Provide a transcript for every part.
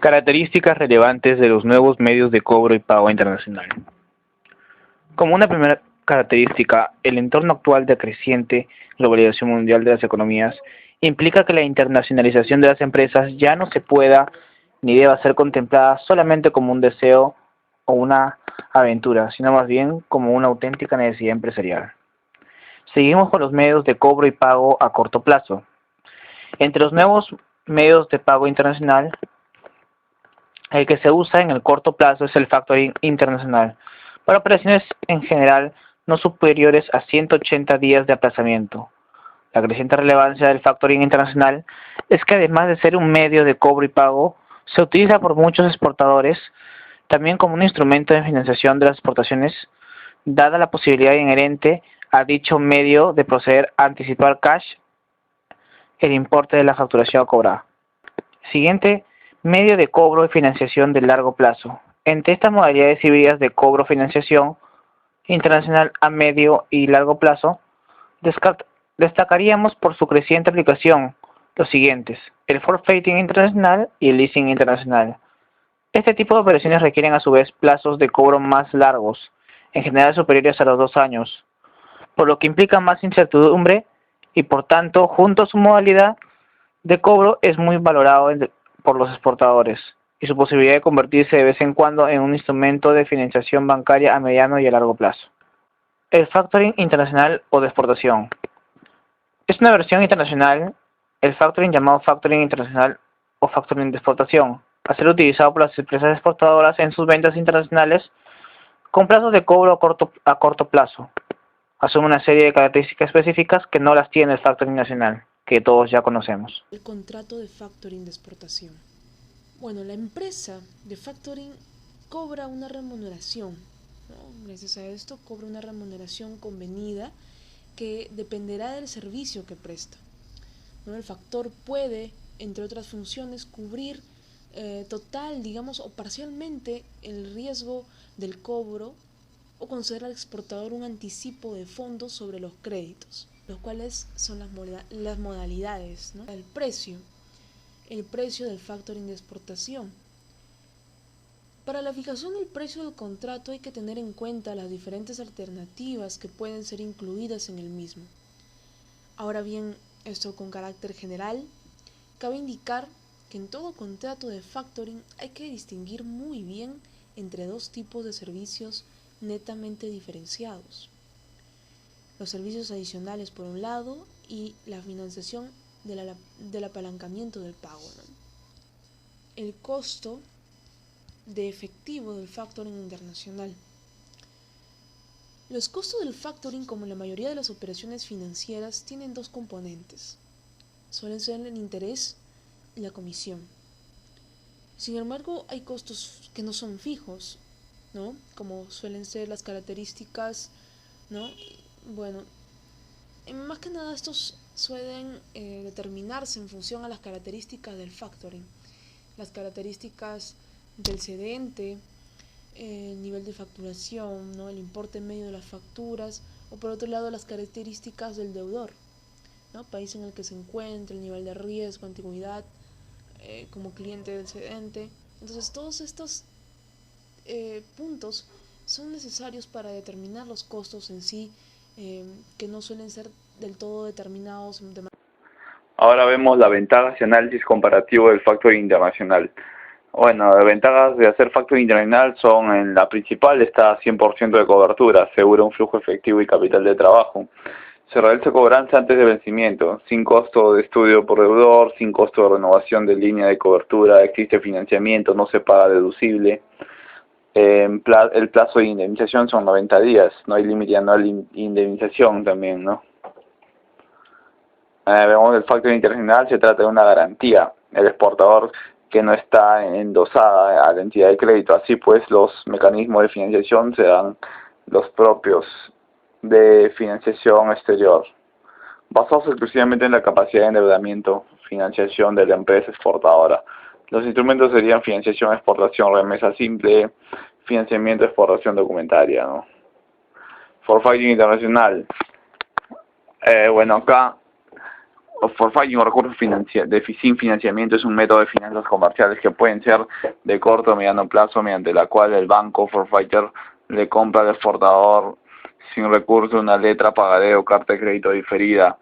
Características relevantes de los nuevos medios de cobro y pago internacional. Como una primera característica, el entorno actual de creciente globalización mundial de las economías implica que la internacionalización de las empresas ya no se pueda ni deba ser contemplada solamente como un deseo o una aventura, sino más bien como una auténtica necesidad empresarial. Seguimos con los medios de cobro y pago a corto plazo. Entre los nuevos medios de pago internacional, el que se usa en el corto plazo es el factoring internacional, para operaciones en general no superiores a 180 días de aplazamiento. La creciente relevancia del factoring internacional es que además de ser un medio de cobro y pago, se utiliza por muchos exportadores también como un instrumento de financiación de las exportaciones, dada la posibilidad inherente a dicho medio de proceder a anticipar cash el importe de la facturación a cobrar. Siguiente, medio de cobro y financiación de largo plazo. Entre estas modalidades híbridas de cobro-financiación internacional a medio y largo plazo, destacaríamos por su creciente aplicación los siguientes: el forfaiting internacional y el leasing internacional. Este tipo de operaciones requieren a su vez plazos de cobro más largos, en general superiores a los 2 años, por lo que implica más incertidumbre y por tanto, junto a su modalidad de cobro, es muy valorado por los exportadores y su posibilidad de convertirse de vez en cuando en un instrumento de financiación bancaria a mediano y a largo plazo. El factoring internacional o de exportación. Es una versión internacional, el factoring llamado factoring internacional o factoring de exportación, a ser utilizado por las empresas exportadoras en sus ventas internacionales con plazos de cobro a corto plazo. Asume una serie de características específicas que no las tiene el factoring nacional, que todos ya conocemos. El contrato de factoring de exportación. Bueno, la empresa de factoring cobra una remuneración, ¿no? Gracias a esto cobra una remuneración convenida que dependerá del servicio que presta, ¿no? El factor puede, entre otras funciones, cubrir total, digamos, o parcialmente el riesgo del cobro o conceder al exportador un anticipo de fondos sobre los créditos, los cuales son las modalidades, ¿no? El precio del factoring de exportación. Para la fijación del precio del contrato hay que tener en cuenta las diferentes alternativas que pueden ser incluidas en el mismo. Ahora bien, esto con carácter general, cabe indicar que en todo contrato de factoring hay que distinguir muy bien entre dos tipos de servicios netamente diferenciados: los servicios adicionales por un lado y la financiación del apalancamiento del pago, ¿no? El costo de efectivo del factoring internacional. Los costos del factoring, como en la mayoría de las operaciones financieras, tienen dos componentes: suelen ser el interés y la comisión. Sin embargo, hay costos que no son fijos, ¿no? Como suelen ser las características, ¿no? Bueno, más que nada estos suelen determinarse en función a las características del factoring, las características del cedente, el nivel de facturación, ¿no? El importe medio de las facturas, o por otro lado las características del deudor, ¿no? País en el que se encuentra, el nivel de riesgo, antigüedad como cliente del cedente. Entonces todos estos puntos son necesarios para determinar los costos en sí, que no suelen ser del todo determinados de manera. Ahora vemos las ventajas y análisis comparativo del factoring internacional. Bueno, las ventajas de hacer factoring internacional son: en la principal está 100% de cobertura, asegura un flujo efectivo y capital de trabajo. Se realiza cobranza antes de vencimiento, sin costo de estudio por deudor, sin costo de renovación de línea de cobertura, existe financiamiento, no se paga deducible. El plazo de indemnización son 90 días, no hay límite anual de indemnización también, ¿no? Vemos el factoring internacional, se trata de una garantía. El exportador que no está endosada a la entidad de crédito. Así pues, los mecanismos de financiación serán los propios de financiación exterior, basados exclusivamente en la capacidad de endeudamiento, financiación de la empresa exportadora. Los instrumentos serían financiación, exportación, remesa simple, financiamiento, exportación documentaria, ¿no? Forfaiting internacional. Bueno, acá Forfaiting o recursos sin financiamiento es un método de finanzas comerciales que pueden ser de corto o mediano plazo, mediante la cual el banco forfaiter le compra al exportador sin recurso una letra, pagaré o carta de crédito diferida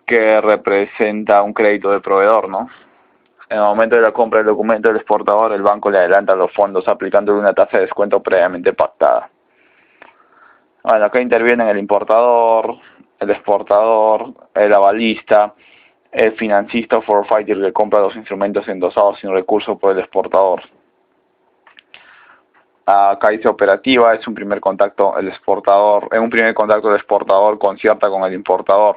que representa un crédito del proveedor, ¿no? En el momento de la compra del documento del exportador, el banco le adelanta los fondos aplicándole una tasa de descuento previamente pactada. Bueno, acá intervienen el importador, el exportador, el avalista, el financista o forfaiter que compra los instrumentos endosados sin recurso por el exportador. Acá dice operativa, es un primer contacto el exportador, en un primer contacto el exportador concierta con el importador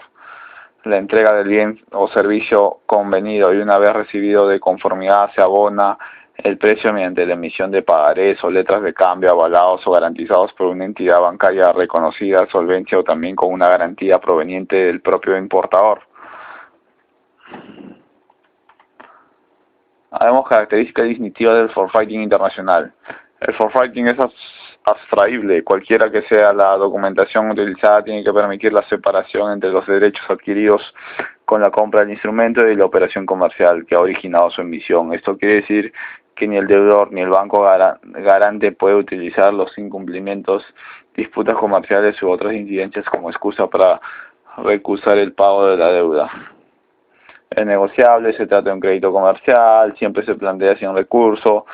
la entrega del bien o servicio convenido y una vez recibido de conformidad se abona el precio mediante la emisión de pagarés o letras de cambio avalados o garantizados por una entidad bancaria reconocida, solvencia o también con una garantía proveniente del propio importador. Vemos características distintivas del forfaiting internacional. El forfaiting es abstraíble, cualquiera que sea la documentación utilizada tiene que permitir la separación entre los derechos adquiridos con la compra del instrumento y la operación comercial que ha originado su emisión. Esto quiere decir que ni el deudor ni el banco garante puede utilizar los incumplimientos, disputas comerciales u otras incidencias como excusa para recusar el pago de la deuda. Es negociable, se trata de un crédito comercial, siempre se plantea sin recurso.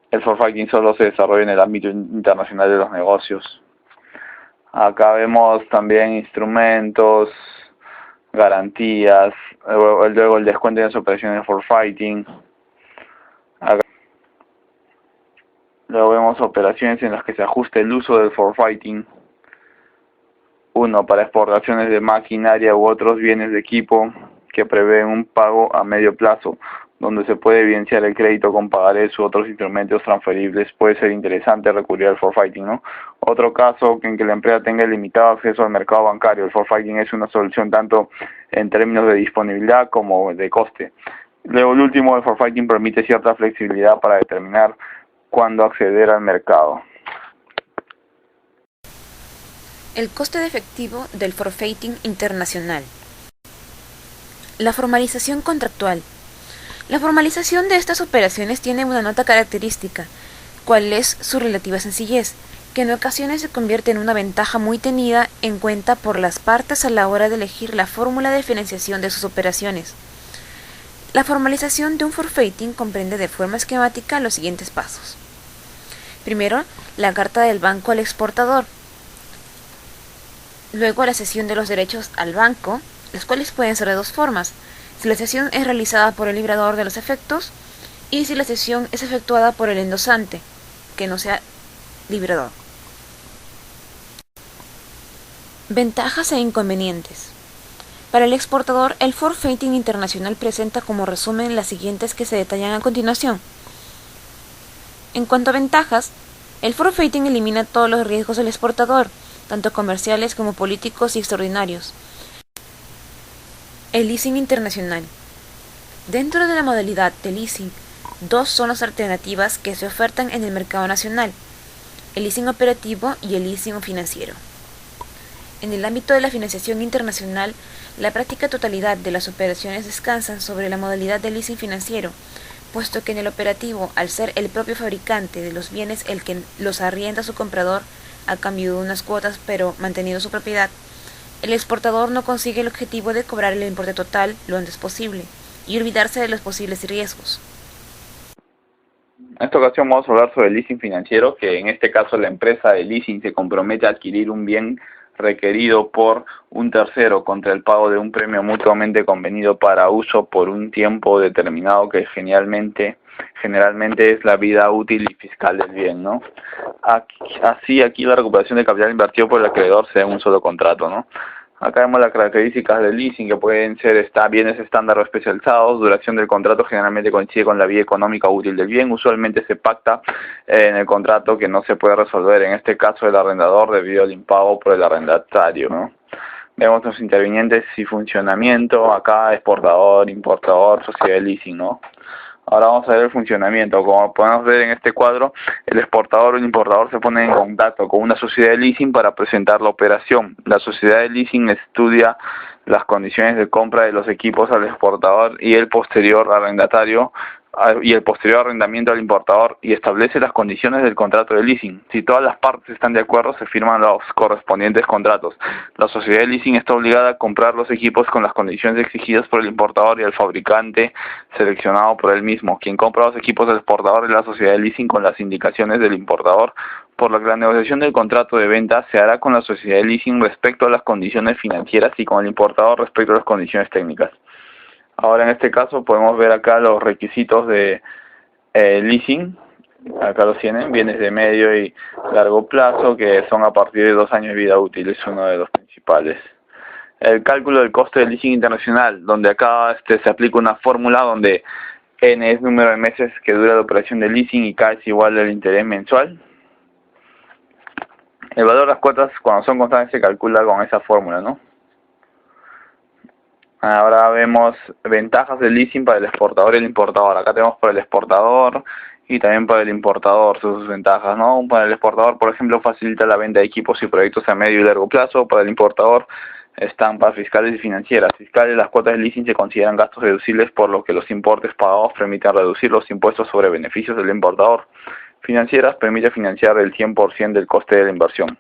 El forfaiting solo se desarrolla en el ámbito internacional de los negocios. Acá vemos también instrumentos, garantías, luego el descuento de las operaciones de forfaiting. Luego vemos operaciones en las que se ajusta el uso del forfaiting. 1. Para exportaciones de maquinaria u otros bienes de equipo que prevén un pago a medio plazo, donde se puede evidenciar el crédito con pagarés u otros instrumentos transferibles. Puede ser interesante recurrir al forfaiting, ¿no? Otro caso en que la empresa tenga limitado acceso al mercado bancario. El forfaiting es una solución tanto en términos de disponibilidad como de coste. Luego, el último, el forfaiting permite cierta flexibilidad para determinar cuándo acceder al mercado. El coste de efectivo del forfaiting internacional. La formalización contractual. La formalización de estas operaciones tiene una nota característica, cual es su relativa sencillez, que en ocasiones se convierte en una ventaja muy tenida en cuenta por las partes a la hora de elegir la fórmula de financiación de sus operaciones. La formalización de un forfaiting comprende de forma esquemática los siguientes pasos. Primero, la carta del banco al exportador. Luego, la cesión de los derechos al banco, las cuales pueden ser de dos formas: si la cesión es realizada por el librador de los efectos y si la cesión es efectuada por el endosante, que no sea librador. Ventajas e inconvenientes. Para el exportador, el forfaiting internacional presenta como resumen las siguientes que se detallan a continuación. En cuanto a ventajas, el forfaiting elimina todos los riesgos del exportador, tanto comerciales como políticos y extraordinarios. El leasing internacional. Dentro de la modalidad de leasing, dos son las alternativas que se ofertan en el mercado nacional: el leasing operativo y el leasing financiero. En el ámbito de la financiación internacional, la práctica totalidad de las operaciones descansan sobre la modalidad de leasing financiero, puesto que en el operativo, al ser el propio fabricante de los bienes el que los arrienda a su comprador a cambio de unas cuotas pero manteniendo su propiedad, el exportador no consigue el objetivo de cobrar el importe total lo antes posible y olvidarse de los posibles riesgos. En esta ocasión vamos a hablar sobre el leasing financiero, que en este caso la empresa de leasing se compromete a adquirir un bien requerido por un tercero contra el pago de un premio mutuamente convenido para uso por un tiempo determinado que generalmente es la vida útil y fiscal del bien, ¿no? Aquí la recuperación de capital invertido por el acreedor se da en un solo contrato, ¿no? Acá vemos las características del leasing, que pueden ser bienes estándar o especializados. Duración del contrato generalmente coincide con la vida económica útil del bien. Usualmente se pacta en el contrato que no se puede resolver, en este caso el arrendador, debido al impago por el arrendatario, ¿no? Vemos los intervinientes y funcionamiento. Acá exportador, importador, sociedad de leasing, ¿no? Ahora vamos a ver el funcionamiento. Como podemos ver en este cuadro, el exportador o el importador se pone en contacto con una sociedad de leasing para presentar la operación. La sociedad de leasing estudia las condiciones de compra de los equipos al exportador y el posterior arrendatario y el posterior arrendamiento al importador, y establece las condiciones del contrato de leasing. Si todas las partes están de acuerdo, se firman los correspondientes contratos. La sociedad de leasing está obligada a comprar los equipos con las condiciones exigidas por el importador y el fabricante seleccionado por él mismo. Quien compra los equipos del exportador es la sociedad de leasing con las indicaciones del importador, por lo que la negociación del contrato de venta se hará con la sociedad de leasing respecto a las condiciones financieras y con el importador respecto a las condiciones técnicas. Ahora en este caso podemos ver acá los requisitos de leasing. Acá los tienen, bienes de medio y largo plazo, que son a partir de 2 años de vida útil, es uno de los principales. El cálculo del coste del leasing internacional, donde acá se aplica una fórmula donde N es número de meses que dura la operación de leasing y K es igual al interés mensual. El valor de las cuotas cuando son constantes se calcula con esa fórmula, ¿no? Ahora vemos ventajas del leasing para el exportador y el importador. Acá tenemos para el exportador y también para el importador sus ventajas, ¿no? Para el exportador, por ejemplo, facilita la venta de equipos y proyectos a medio y largo plazo. Para el importador, estampas fiscales y financieras. Fiscales, las cuotas de leasing se consideran gastos deducibles, por lo que los importes pagados permiten reducir los impuestos sobre beneficios del importador. Financieras, permite financiar el 100% del coste de la inversión.